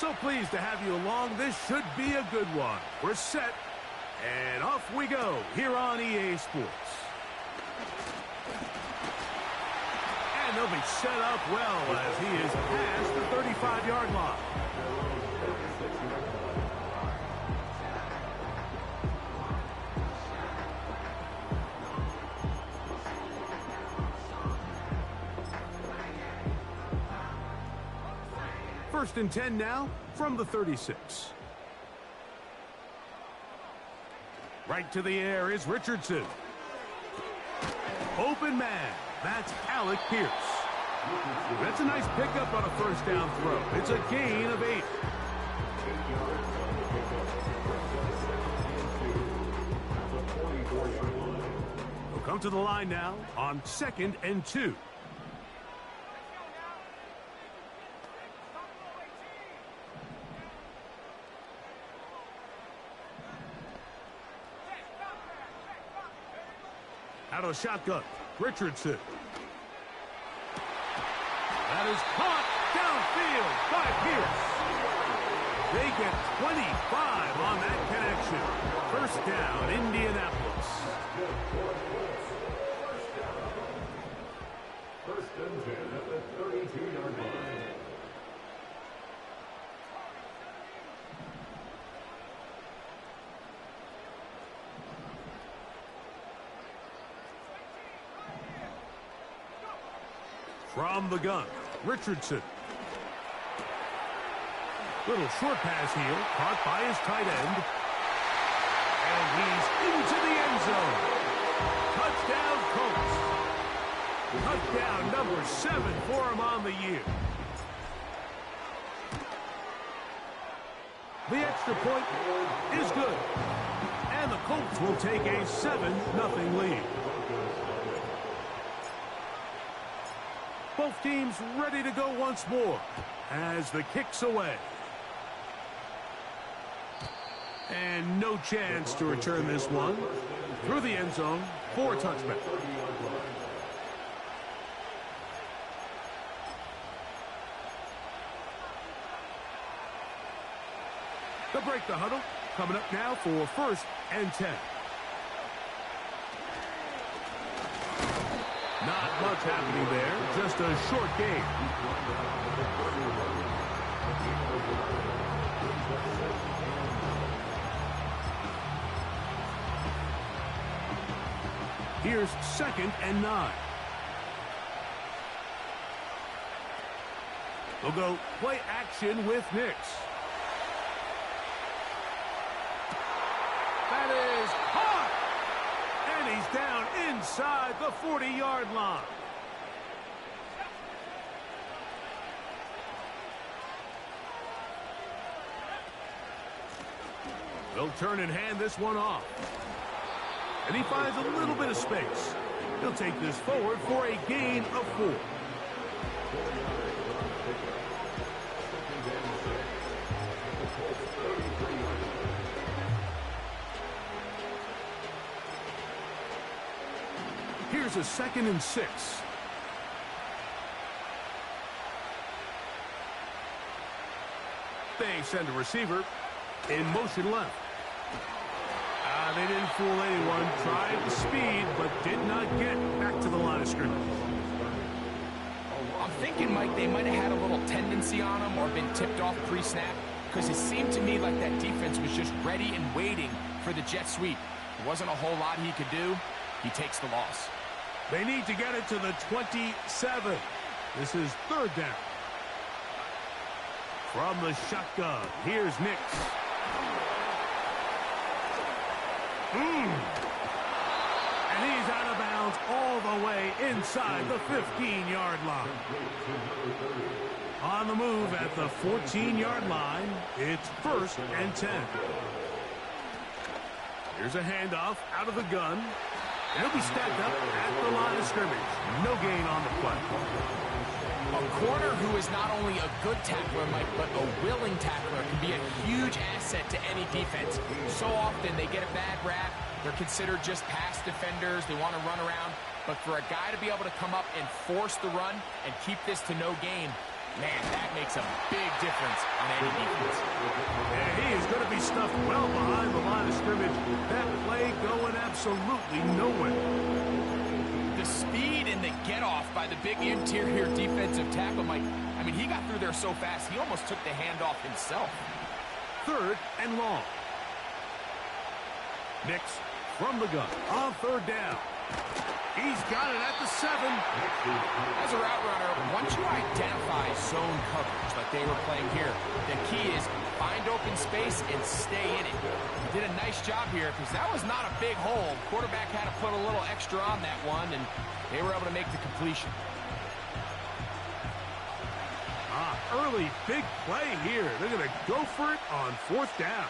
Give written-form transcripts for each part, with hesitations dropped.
So pleased to have you along. This should be a good one. We're set, and off we go here on EA Sports. And they'll be set up well as he is past the 35-yard line. First and 10 now from the 36. Right to the air is Richardson. Open man. That's Alec Pierce. That's a nice pickup on a first down throw. It's a gain of 8. We'll come to the line now on 2nd and 2. Out of the shotgun, Richardson. That is caught downfield by Pierce. They get 25 on that connection. First down, Indianapolis. First and 10 at the 32-yard line. From the gun, Richardson. Little short pass here, caught by his tight end. And he's into the end zone. Touchdown, Colts. Touchdown number 7 for him on the year. The extra point is good. And the Colts will take a 7-0 lead. Both teams ready to go once more as the kick's away. And no chance to return this one through the end zone for a touchback. They'll break the huddle. Coming up now for 1st and 10. Not much happening there, just a short game. Here's 2nd and 9. They'll go play action with Nix. That is caught! And he's down inside the 40-yard line. They'll turn and hand this one off. And he finds a little bit of space. He'll take this forward for a gain of 4. Here's a 2nd and 6. They send a receiver in motion left. They didn't fool anyone. Tried the speed, but did not get back to the line of scrimmage. I'm thinking, Mike, they might have had a little tendency on him or been tipped off pre-snap, because it seemed to me like that defense was just ready and waiting for the jet sweep. There wasn't a whole lot he could do. He takes the loss. They need to get it to the 27. This is 3rd down. From the shotgun, here's Nix. And he's out of bounds all the way inside the 15-yard line. On the move at the 14-yard line, it's 1st and 10. Here's a handoff out of the gun. And he'll be stacked up at the line of scrimmage. No gain on the play. A corner who is not only a good tackler, Mike, but a willing tackler can be a huge asset to any defense. So often they get a bad rap. They're considered just pass defenders. They want to run around. But for a guy to be able to come up and force the run and keep this to no gain, Man, that makes a big difference on any defense. And he is going to be stuffed well behind the line of scrimmage. That play going absolutely nowhere. The speed and the get-off by the big interior defensive tackle, Mike. I mean, he got through there so fast, he almost took the handoff himself. 3rd and long. Nix from the gun on 3rd down. He's got it at the 7. As a route runner, once you identify zone coverage like they were playing here, the key is find open space and stay in it. He did a nice job here because that was not a big hole. Quarterback had to put a little extra on that one, and they were able to make the completion. Early big play here. They're going to go for it on 4th down.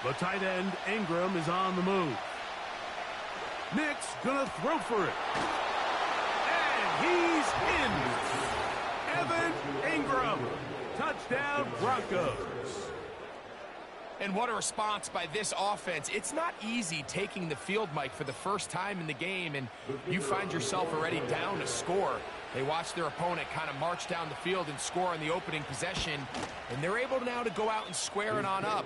The tight end, Ingram, is on the move. Nix going to throw for it. And he's in. Evan Ingram. Touchdown, Broncos. And what a response by this offense. It's not easy taking the field, Mike, for the first time in the game, and you find yourself already down a score. They watch their opponent kind of march down the field and score on the opening possession, and they're able now to go out and square it on up.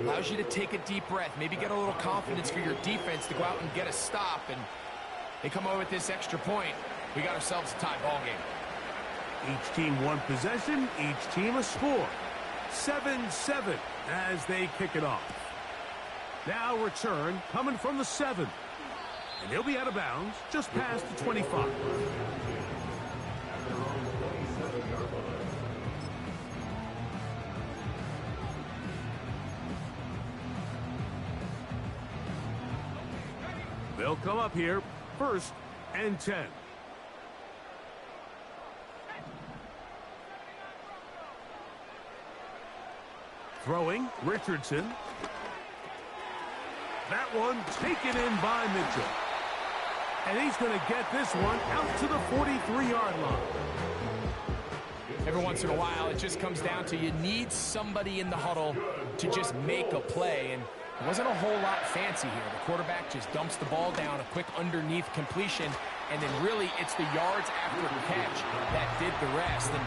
Allows you to take a deep breath, maybe get a little confidence for your defense to go out and get a stop, and they come over with this extra point. We got ourselves a tie ball game. Each team one possession, each team a score. 7-7 as they kick it off. Now return coming from the 7. And he'll be out of bounds just past the 25. They'll come up here 1st and 10. Throwing, Richardson. That one taken in by Mitchell. And he's going to get this one out to the 43-yard line. Every once in a while, it just comes down to you need somebody in the huddle to just make a play. And it wasn't a whole lot fancy here. The quarterback just dumps the ball down, a quick underneath completion, and then really it's the yards after the catch that did the rest. And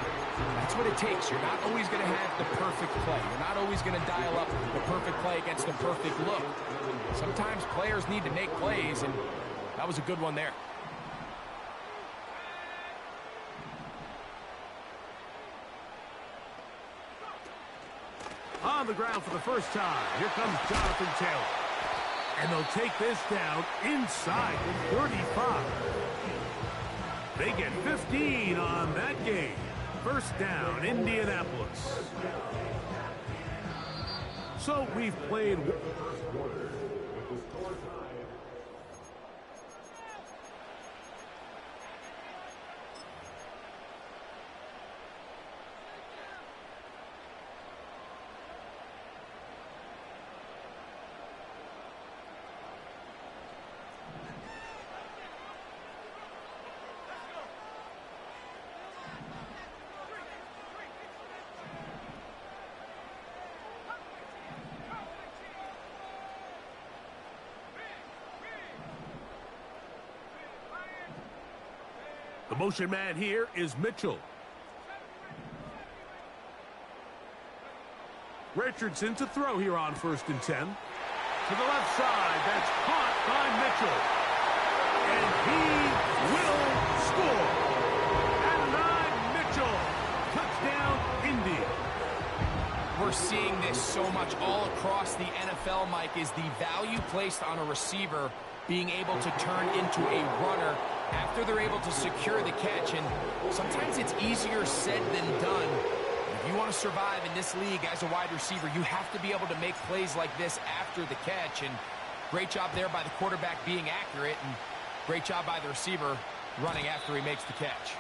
that's what it takes. You're not always going to have the perfect play. You're not always going to dial up the perfect play against the perfect look. Sometimes players need to make plays, and that was a good one there. On the ground for the first time, here comes Jonathan Taylor. And they'll take this down inside the 35. They get 15 on that game. 1st down, Indianapolis. So we've played... The motion man here is Mitchell. Richardson to throw here on 1st and 10. To the left side, that's caught by Mitchell. And he will score. And Mitchell, touchdown, Indy. We're seeing this so much all across the NFL, Mike, is the value placed on a receiver being able to turn into a runner after they're able to secure the catch. And sometimes it's easier said than done. If you want to survive in this league as a wide receiver, you have to be able to make plays like this after the catch. And great job there by the quarterback being accurate, and great job by the receiver running after he makes the catch.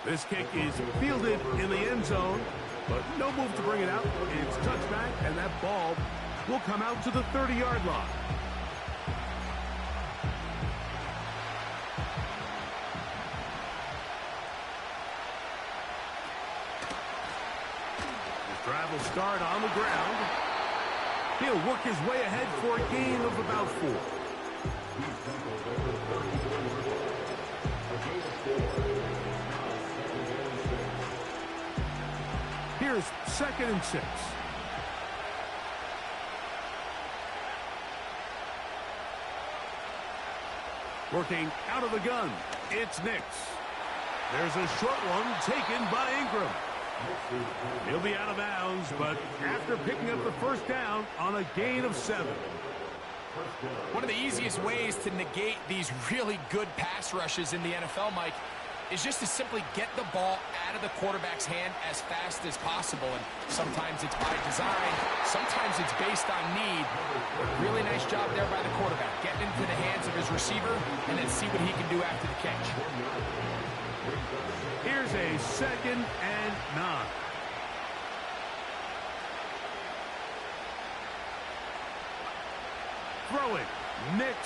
This kick is fielded in the end zone, but no move to bring it out. It's touchback, and that ball will come out to the 30-yard line. Drive will start on the ground. He'll work his way ahead for a gain of about 4. Here's 2nd and 6. Working out of the gun, it's Nix. There's a short one taken by Ingram. He'll be out of bounds, but after picking up the first down on a gain of 7. One of the easiest ways to negate these really good pass rushes in the NFL, Mike, is just to simply get the ball out of the quarterback's hand as fast as possible. And sometimes it's by design, sometimes it's based on need. Really nice job there by the quarterback, getting into the hands of his receiver and then see what he can do after the catch. Here's a 2nd and 9. Throwing, Nix.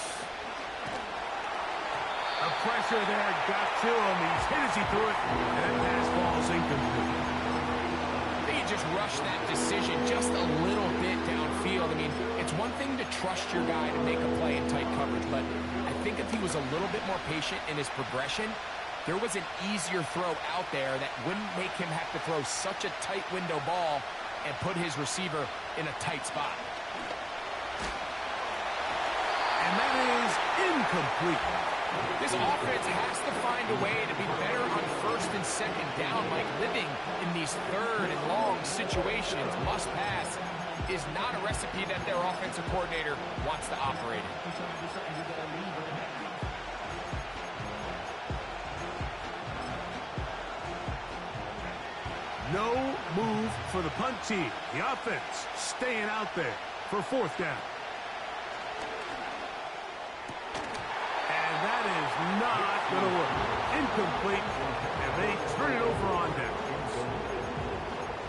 The pressure there got to him. He's hit as he threw it, and that pass ball's incomplete. I think he just rushed that decision just a little bit downfield. I mean, it's one thing to trust your guy to make a play in tight coverage, but I think if he was a little bit more patient in his progression, there was an easier throw out there that wouldn't make him have to throw such a tight window ball and put his receiver in a tight spot. And that is incomplete. This offense has to find a way to be better on 1st and 2nd down. Like living in these 3rd and long situations, must pass, is not a recipe that their offensive coordinator wants to operate in. No move for the punt team. The offense staying out there for 4th down. And that is not going to work. Incomplete, and they turn it over on downs.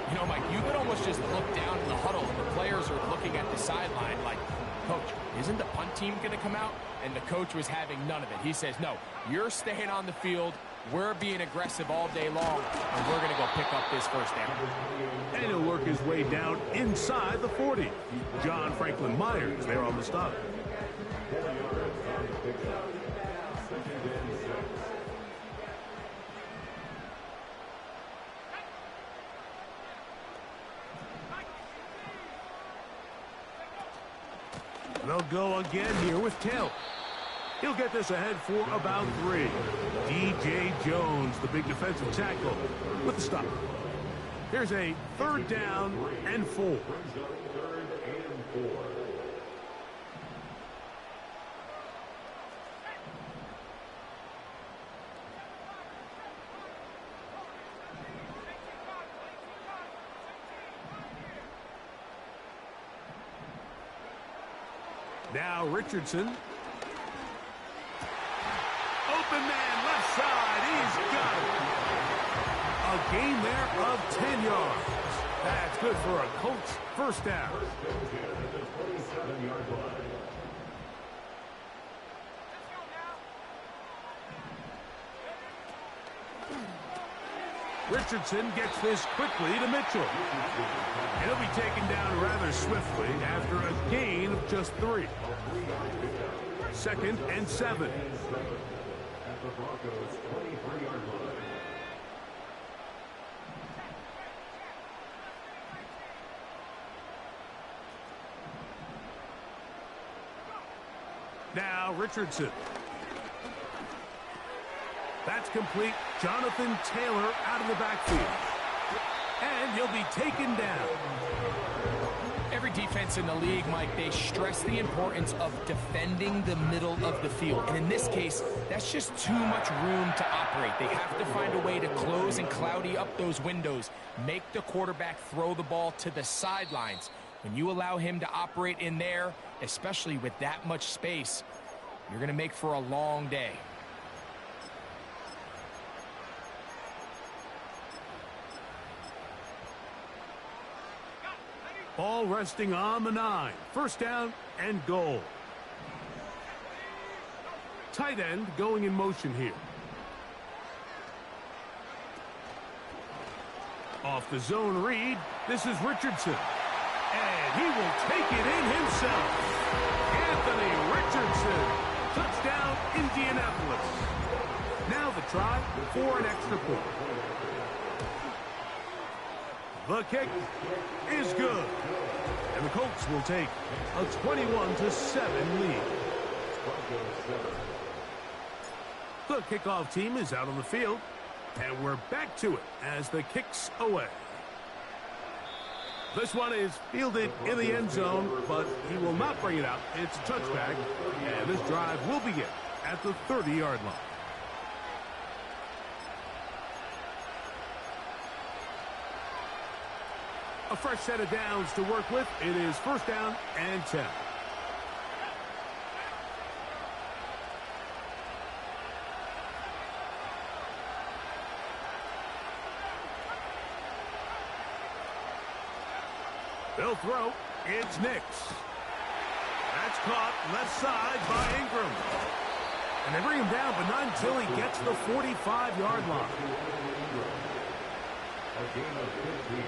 You know, Mike, you could almost just look down in the huddle and the players are looking at the sideline like, Coach, isn't the punt team going to come out? And the coach was having none of it. He says, no, you're staying on the field. We're being aggressive all day long, and we're going to go pick up this 1st down. And he'll work his way down inside the 40. John Franklin Myers there on the stop. They'll go again here with Taylor. He'll get this ahead for about 3. D.J. Jones, the big defensive tackle, with the stop. Here's a 3rd down and 4. Now Richardson. Open man, left side. He's got it. A gain there of 10 yards. That's good for a Colts 1st down. Richardson gets this quickly to Mitchell. And he'll be taken down rather swiftly after a gain of just 3. 2nd and 7. Now Richardson. That's complete. Jonathan Taylor out of the backfield. And he'll be taken down. Every defense in the league, Mike, they stress the importance of defending the middle of the field. And in this case, that's just too much room to operate. They have to find a way to close and cloudy up those windows, make the quarterback throw the ball to the sidelines. When you allow him to operate in there, especially with that much space, you're going to make for a long day. Ball resting on the 9. 1st down and goal. Tight end going in motion here. Off the zone read, this is Richardson. And he will take it in himself. Anthony Richardson. Touchdown, Indianapolis. Now the try for an extra point. The kick is good. And the Colts will take a 21-7 lead. The kickoff team is out on the field. And we're back to it as the kick's away. This one is fielded in the end zone, but he will not bring it out. It's a touchback, and this drive will begin at the 30-yard line. A fresh set of downs to work with. It is first down and 10. They'll throw. It's Nix. That's caught left side by Ingram. And they bring him down, but not until he gets the 45-yard line. A gain of 15.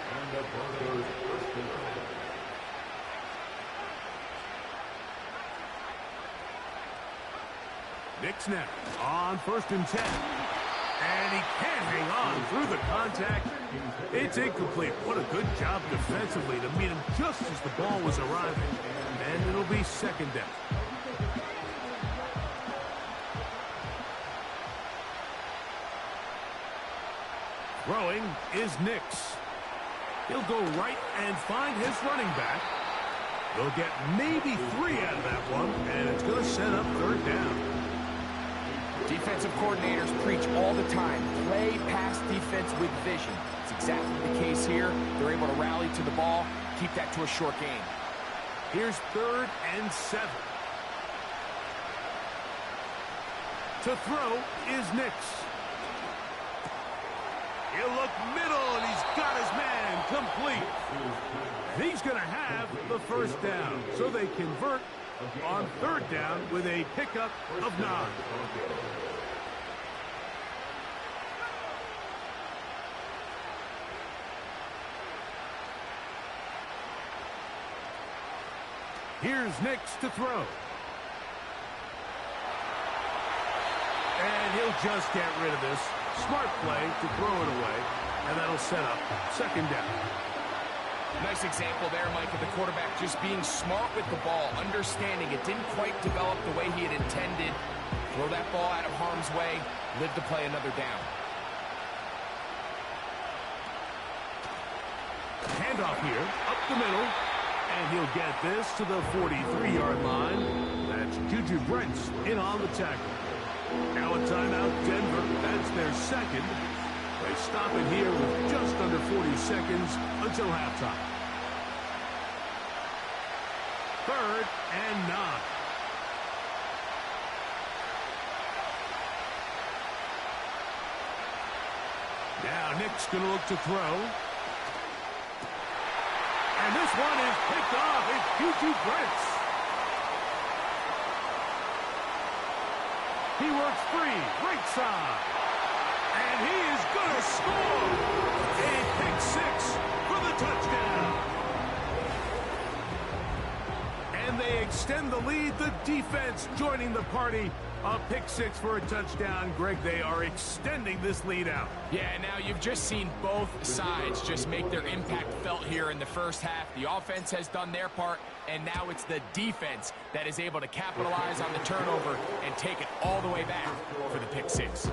And the Broncos first and 10. Nix now on first and 10. And he can't hang on through the contact. It's incomplete. What a good job defensively to meet him just as the ball was arriving. And it'll be second down. Throwing is Nix. He'll go right and find his running back. They'll get maybe 3 out of that one, and it's going to set up third down. Defensive coordinators preach all the time, play pass defense with vision. It's exactly the case here. They're able to rally to the ball, keep that to a short game. Here's third and 7. To throw is Nix. He'll look middle, and he's got his man complete. And he's going to have the first down. So they convert on third down with a pickup of 9. Here's Nix to throw. And he'll just get rid of this. Smart play to throw it away, and that'll set up second down. Nice example there, Mike, of the quarterback just being smart with the ball, understanding it didn't quite develop the way he had intended. Throw that ball out of harm's way, live to play another down. Handoff here, up the middle, and he'll get this to the 43-yard line. That's Juju Brents in on the tackle. Now a timeout, Denver. That's their second. They stop it here with just under 40 seconds until halftime. Third and 9. Now Nick's going to look to throw. And this one is picked off. It's Juju Brents. He works free, right side. And he is going to score. A pick 6 for the touchdown. And they extend the lead. The defense joining the party. A pick 6 for a touchdown. Greg, they are extending this lead out. Yeah, now you've just seen both sides just make their impact felt here in the first half. The offense has done their part, and now it's the defense that is able to capitalize on the turnover and take it all the way back for the pick 6.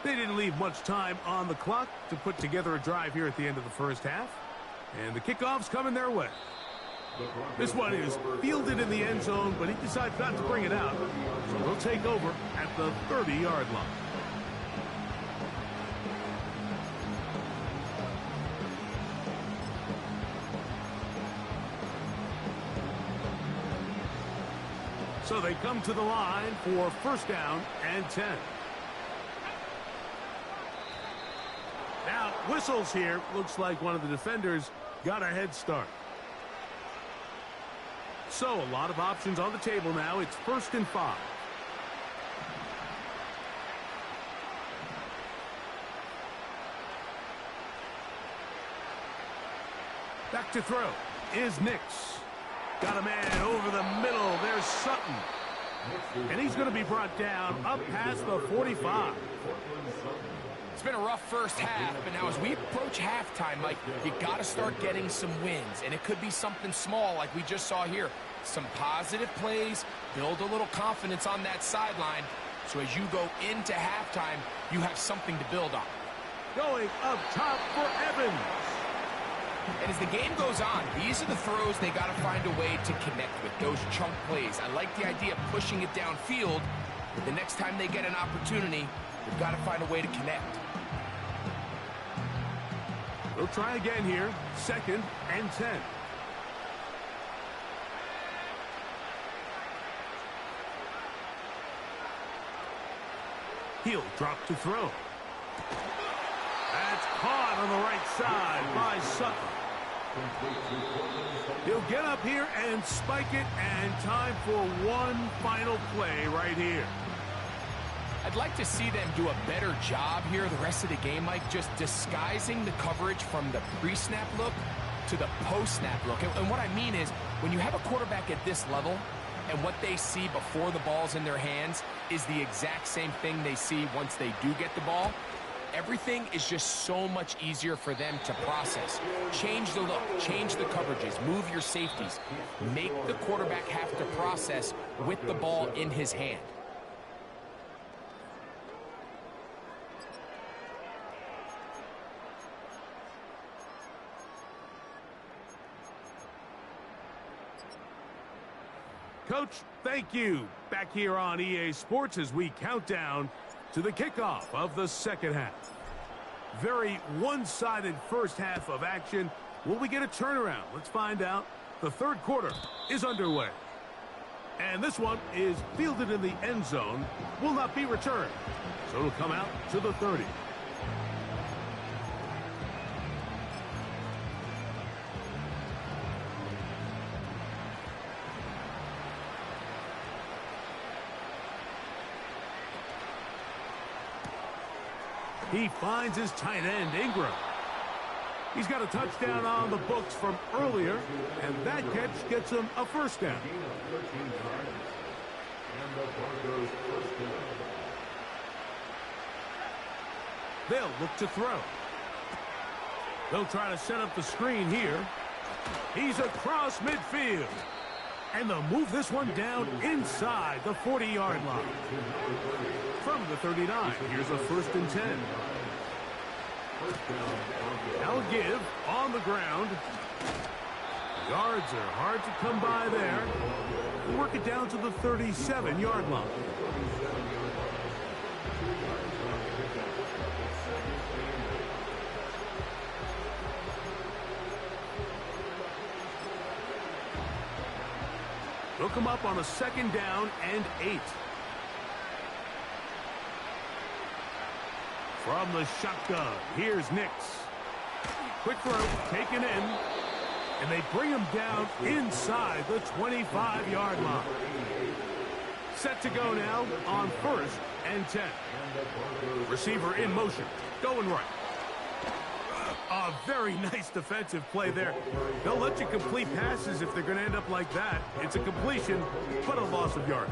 They didn't leave much time on the clock to put together a drive here at the end of the first half. And the kickoff's coming their way. This one is fielded in the end zone, but he decides not to bring it out. So they'll take over at the 30-yard line. So they come to the line for first down and 10. Now, whistles here. Looks like one of the defenders got a head start. So, a lot of options on the table now. It's first and 5. Back to throw is Nix. Got a man over the middle. There's Sutton. And he's going to be brought down up past the 45. It's been a rough first half, but now as we approach halftime, Mike, you got to start getting some wins. And it could be something small like we just saw here. Some positive plays, build a little confidence on that sideline. So as you go into halftime, you have something to build on. Going up top for Evans. And as the game goes on, these are the throws they got to find a way to connect with, those chunk plays. I like the idea of pushing it downfield, but the next time they get an opportunity, they've got to find a way to connect. We'll try again here, 2nd and 10. He'll drop to throw. That's caught on the right side by Sutton. He'll get up here and spike it, and time for one final play right here. I'd like to see them do a better job here the rest of the game, Mike, just disguising the coverage from the pre-snap look to the post-snap look. And what I mean is, when you have a quarterback at this level, and what they see before the ball's in their hands is the exact same thing they see once they do get the ball, everything is just so much easier for them to process. Change the look, change the coverages, move your safeties. Make the quarterback have to process with the ball in his hand. Coach, thank you. Back here on EA Sports as we count down to the kickoff of the second half. Very one-sided first half of action. Will we get a turnaround? Let's find out. The third quarter is underway. And this one is fielded in the end zone. Will not be returned. So it'll come out to the 30. He finds his tight end, Ingram. He's got a touchdown on the books from earlier, and that catch gets him a first down. They'll look to throw. They'll try to set up the screen here. He's across midfield. And they'll move this one down inside the 40-yard line. From the 39, here's a 1st and 10. Now a give on the ground. Yards are hard to come by there. We'll work it down to the 37-yard line. They'll come up on a 2nd down and 8. From the shotgun, here's Nix. Quick throw, taken in, and they bring him down inside the 25-yard line. Set to go now on 1st and 10. Receiver in motion, going right. A very nice defensive play there. They'll let you complete passes if they're going to end up like that. It's a completion, but a loss of yardage.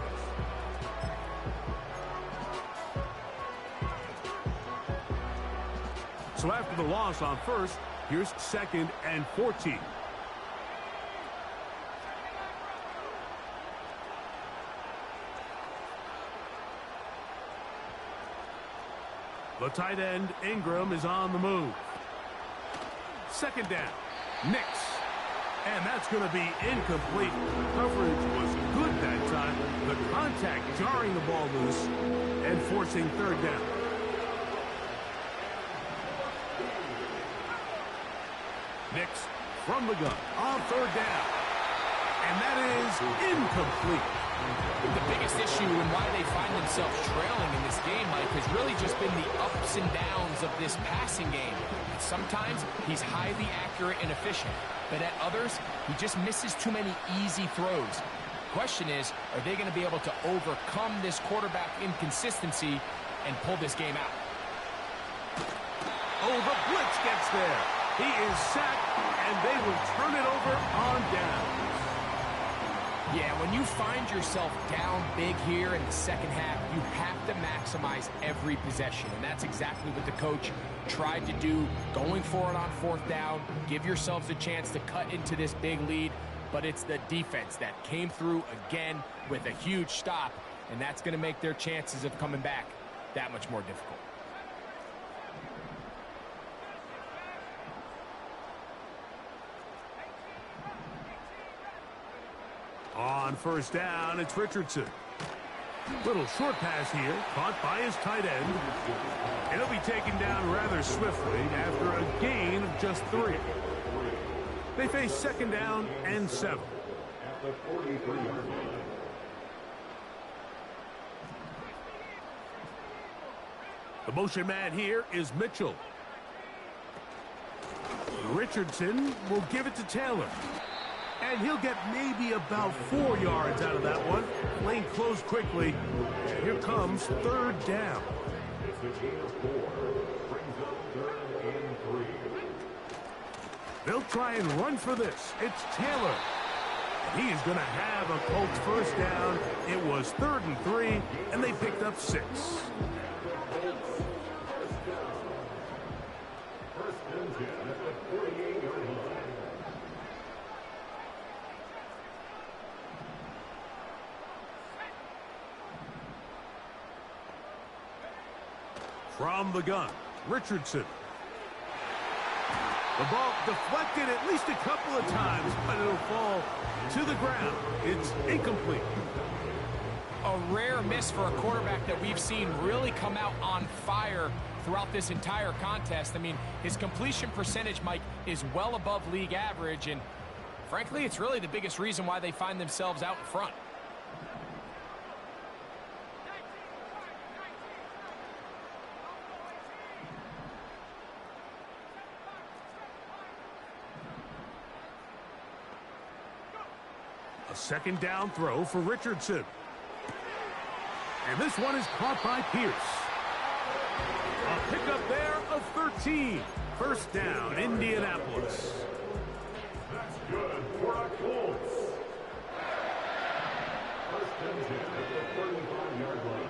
So after the loss on 1st, here's 2nd and 14. The tight end, Ingram, is on the move. 2nd down, Nix. And that's going to be incomplete. Coverage was good that time. The contact jarring the ball loose and forcing 3rd down. Nix from the gun on 3rd down. And that is incomplete. The biggest issue and why they find themselves trailing in this game, Mike, has really just been the ups and downs of this passing game. Sometimes he's highly accurate and efficient, but at others, he just misses too many easy throws. The question is, are they going to be able to overcome this quarterback inconsistency and pull this game out? Oh, the blitz gets there. He is sacked, and they will turn it over on down. Yeah, when you find yourself down big here in the second half, you have to maximize every possession, and that's exactly what the coach tried to do, going for it on fourth down. Give yourselves a chance to cut into this big lead, but it's the defense that came through again with a huge stop, and that's going to make their chances of coming back that much more difficult. On first down, it's Richardson. Little short pass here, caught by his tight end. And he'll be taken down rather swiftly after a gain of just 3. They face second down and 7. At the 43-yard line. The motion man here is Mitchell. Richardson will give it to Taylor. And he'll get maybe about 4 yards out of that one. Lane closed quickly. And here comes third down. It's a gain of 4. Brings up 3rd and 3. They'll try and run for this. It's Taylor. And he is going to have a Colts first down. It was 3rd and 3, and they picked up 6. First and 10 at the 48-yard line. From the gun, Richardson. The ball deflected at least a couple of times, but it'll fall to the ground. It's incomplete. A rare miss for a quarterback that we've seen really come out on fire throughout this entire contest. I mean, his completion percentage, Mike, is well above league average, and frankly, it's really the biggest reason why they find themselves out in front. A second down throw for Richardson. And this one is caught by Pierce. A pickup there of 13. First down, Indianapolis. That's good for a Colts. First and 10 at the 35-yard line.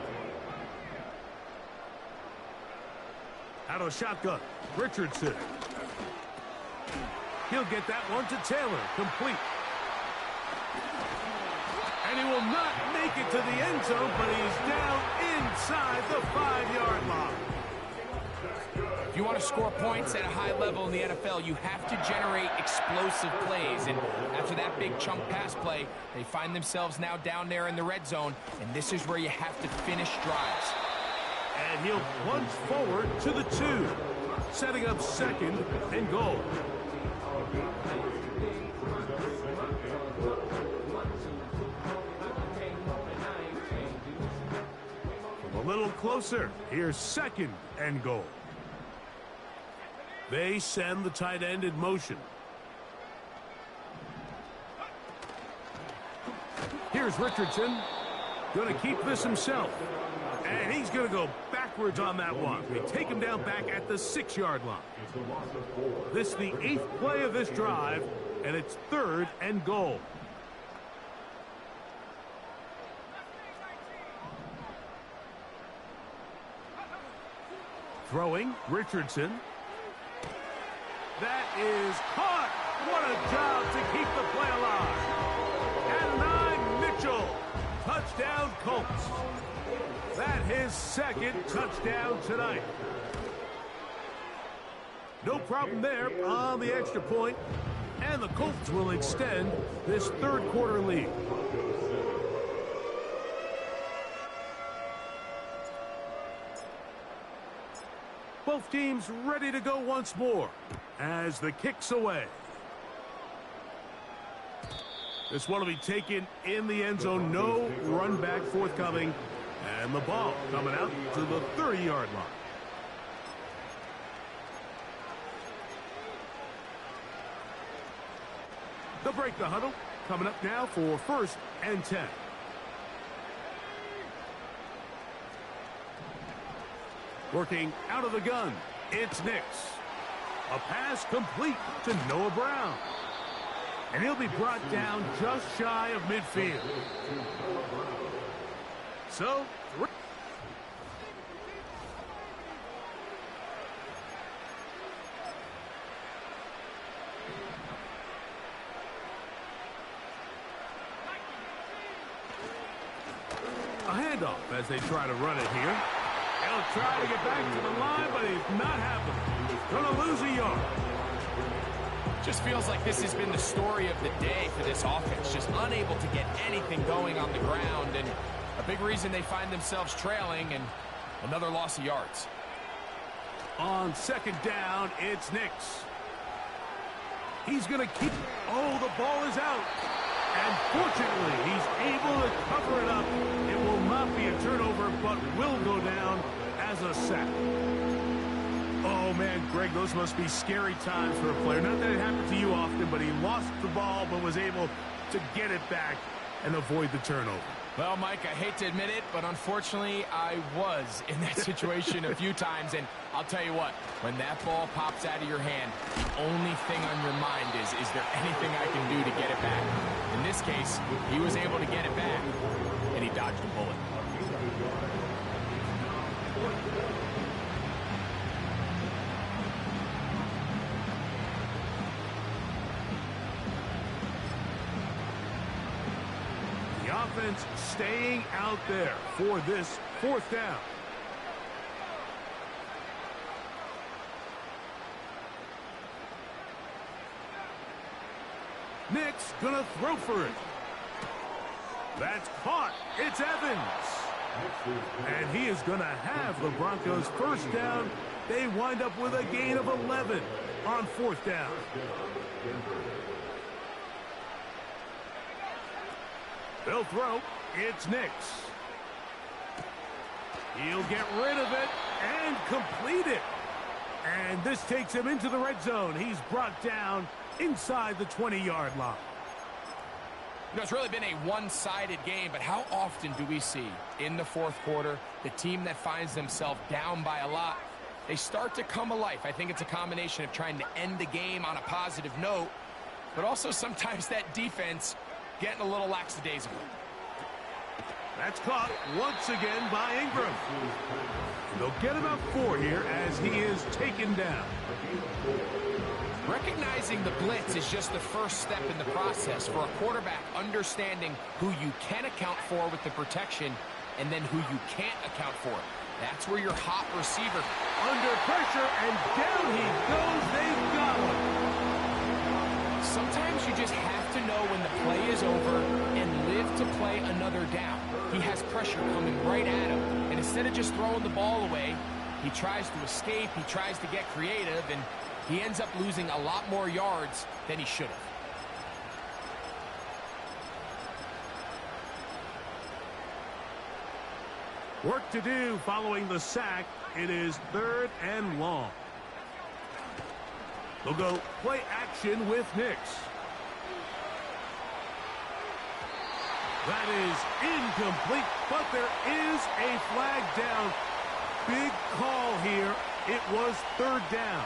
Out of the shotgun, Richardson. He'll get that one to Taylor, complete. And he will not make it to the end zone, but he's down inside the 5-yard line. If you want to score points at a high level in the NFL, you have to generate explosive plays. And after that big chunk pass play, they find themselves now down there in the red zone, and this is where you have to finish drives. And he'll plunge forward to the 2, setting up second and goal. A little closer. Here's second and goal. They send the tight end in motion. Here's Richardson. Going to keep this himself. And he's going to go backwards on that one. They take him down back at the 6-yard line. This is the 8th play of this drive, and it's 3rd and goal. Throwing, Richardson. That is caught. What a job to keep the play alive. And 9, Mitchell. Touchdown, Colts. That his second touchdown tonight. No problem there on the extra point. And the Colts will extend this 3rd quarter lead. Both teams ready to go once more as the kick's away. This one will be taken in the end zone. No run back forthcoming. And the ball coming out to the 30-yard line. They'll break the huddle. Coming up now for 1st and 10. Working out of the gun, it's Nix. A pass complete to Noah Brown. And he'll be brought down just shy of midfield. So, a handoff as they try to run it here. He'll try to get back to the line, but he's not happening. He's going to lose a yard. Just feels like this has been the story of the day for this offense. Just unable to get anything going on the ground, and a big reason they find themselves trailing, and another loss of yards. On second down, it's Nix. He's going to keep... Oh, the ball is out. And fortunately, he's able to cover it up. It will not be a turnover, but will go down as a sack. Oh, man, Greg, those must be scary times for a player. Not that it happened to you often, but he lost the ball but was able to get it back and avoid the turnover. Well, Mike, I hate to admit it, but unfortunately, I was in that situation a few times. And I'll tell you what, when that ball pops out of your hand, the only thing on your mind is there anything I can do to get it back? In this case, he was able to get it back, and he dodged a bullet. Offense staying out there for this fourth down. Nix gonna throw for it. That's caught. It's Evans. And he is gonna have the Broncos first down. They wind up with a gain of 11 on fourth down. They'll throw. It's Nix. He'll get rid of it and complete it. And this takes him into the red zone. He's brought down inside the 20-yard line. You know, it's really been a one-sided game, but how often do we see in the fourth quarter the team that finds themselves down by a lot, they start to come alive? I think it's a combination of trying to end the game on a positive note, but also sometimes that defense getting a little lackadaisical. That's caught once again by Ingram. They'll get about 4 here as he is taken down. Recognizing the blitz is just the first step in the process for a quarterback, understanding who you can account for with the protection and then who you can't account for. That's where your hot receiver. Under pressure, and down he goes. They've got him. Sometimes you just have to know when the play is over and live to play another down. He has pressure coming right at him, and instead of just throwing the ball away, he tries to escape, he tries to get creative, and he ends up losing a lot more yards than he should have. Work to do following the sack. It is 3rd and long. They'll go play action with Nix. That is incomplete, but there is a flag down. Big call here. It was 3rd down.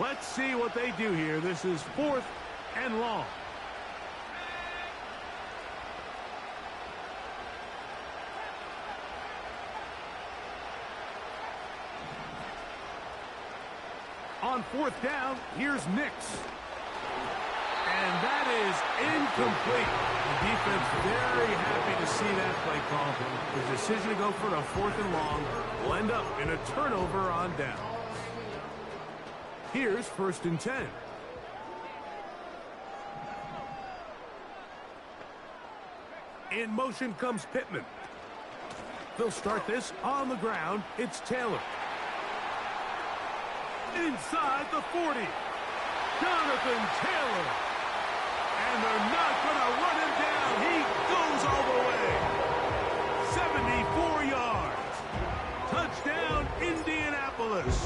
Let's see what they do here. This is 4th and long. On 4th down, here's Nix. And that is incomplete. The defense very happy to see that play call. The decision to go for a 4th and long will end up in a turnover on down. Here's 1st and 10. In motion comes Pittman. They'll start this on the ground. It's Taylor. Inside the 40. Jonathan Taylor. And they're not going to run him down. He goes all the way. 74 yards. Touchdown, Indianapolis.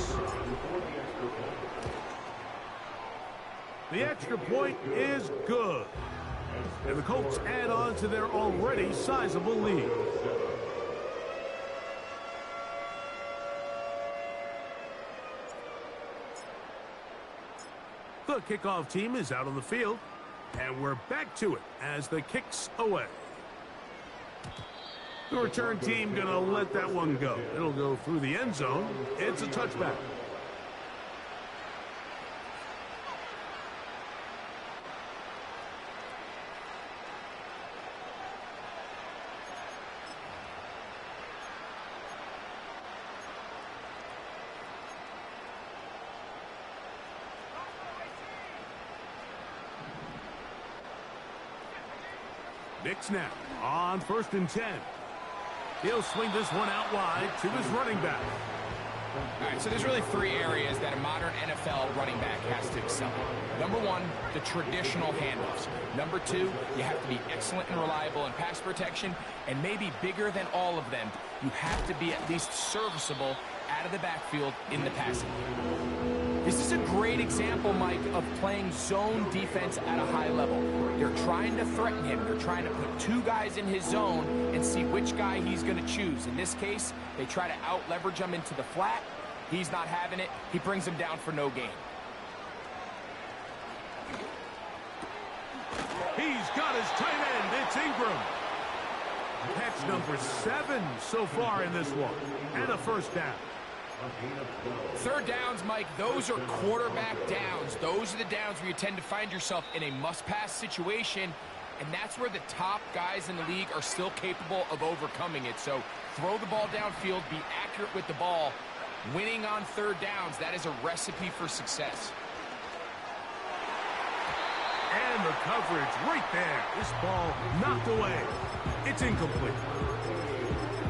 The extra point is good. And the Colts add on to their already sizable lead. The kickoff team is out on the field, and we're back to it as the kick's away. The return team going to let that one go. It'll go through the end zone. It's a touchback. Nick now on 1st and 10. He'll swing this one out wide to his running back. All right, so there's really 3 areas that a modern NFL running back has to excel in. Number 1, the traditional handoffs. Number 2, you have to be excellent and reliable in pass protection. And maybe bigger than all of them, you have to be at least serviceable out of the backfield in the passing game. This is a great example, Mike, of playing zone defense at a high level. They're trying to threaten him. They're trying to put 2 guys in his zone and see which guy he's going to choose. In this case, they try to out-leverage him into the flat. He's not having it. He brings him down for no gain. He's got his tight end. It's Ingram. Catch number 7 so far in this one. And a first down. 3rd downs, Mike, those are quarterback downs. Those are the downs where you tend to find yourself in a must-pass situation, and that's where the top guys in the league are still capable of overcoming it. So throw the ball downfield, be accurate with the ball. Winning on 3rd downs, that is a recipe for success. And the coverage right there. This ball knocked away. It's incomplete.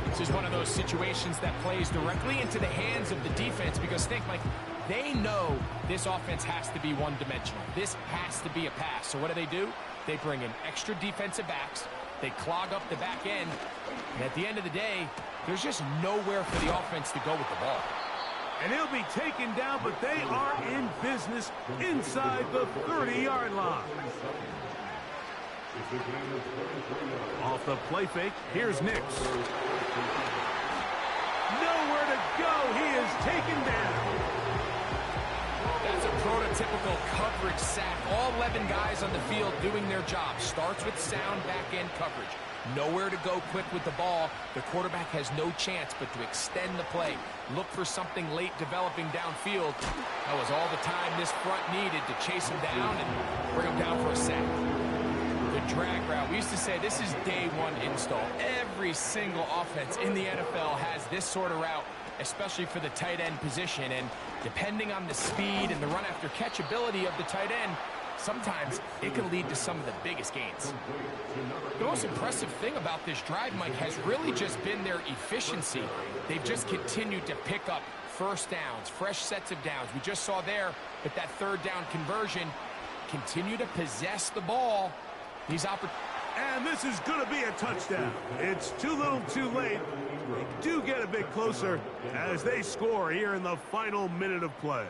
This is one of those situations that plays directly into the hands of the defense because think, Mike, they know this offense has to be one-dimensional. This has to be a pass. So what do? They bring in extra defensive backs. They clog up the back end. And at the end of the day, there's just nowhere for the offense to go with the ball. And he'll be taken down, but they are in business inside the 30-yard line. Off the play fake, here's Nix. Nowhere to go. He is taken down. That's a prototypical coverage sack. All 11 guys on the field doing their job. Starts with sound back-end coverage. Nowhere to go quick with the ball. The quarterback has no chance but to extend the play. Look for something late developing downfield. That was all the time this front needed to chase him down and bring him down for a sack. The drag route. We used to say this is day 1 install. Every single offense in the NFL has this sort of route, especially for the tight end position. And depending on the speed and the run after catch ability of the tight end, sometimes it can lead to some of the biggest gains. The most impressive thing about this drive, Mike, has really just been their efficiency. They've just continued to pick up first downs, fresh sets of downs. We just saw there that 3rd down conversion, continue to possess the ball. And this is going to be a touchdown. It's too little too late. They do get a bit closer as they score here in the final minute of play.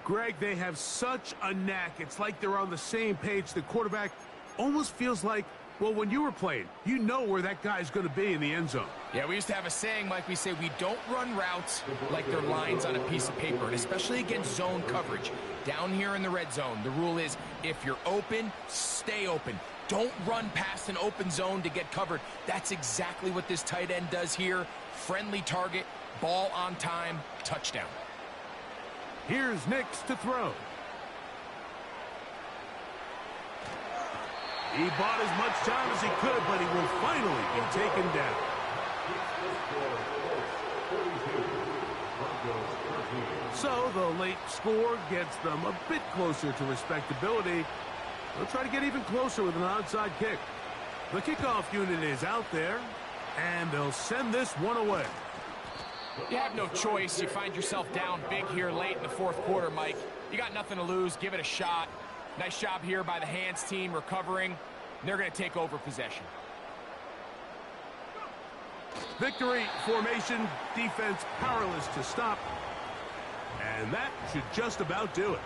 Greg, they have such a knack. It's like they're on the same page. The quarterback almost feels like, well, when you were playing, you know where that guy's going to be in the end zone. Yeah, we used to have a saying, Mike, we say we don't run routes like they're lines on a piece of paper, and especially against zone coverage. Down here in the red zone, the rule is if you're open, stay open. Don't run past an open zone to get covered. That's exactly what this tight end does here. Friendly target, ball on time, touchdown. Here's Nix to throw. He bought as much time as he could, but he will finally be taken down. So the late score gets them a bit closer to respectability. They'll try to get even closer with an onside kick. The kickoff unit is out there, and they'll send this one away. You have no choice. You find yourself down big here late in the 4th quarter, Mike. You got nothing to lose. Give it a shot. Nice job here by the hands team recovering. They're going to take over possession. Victory formation, defense powerless to stop. And that should just about do it.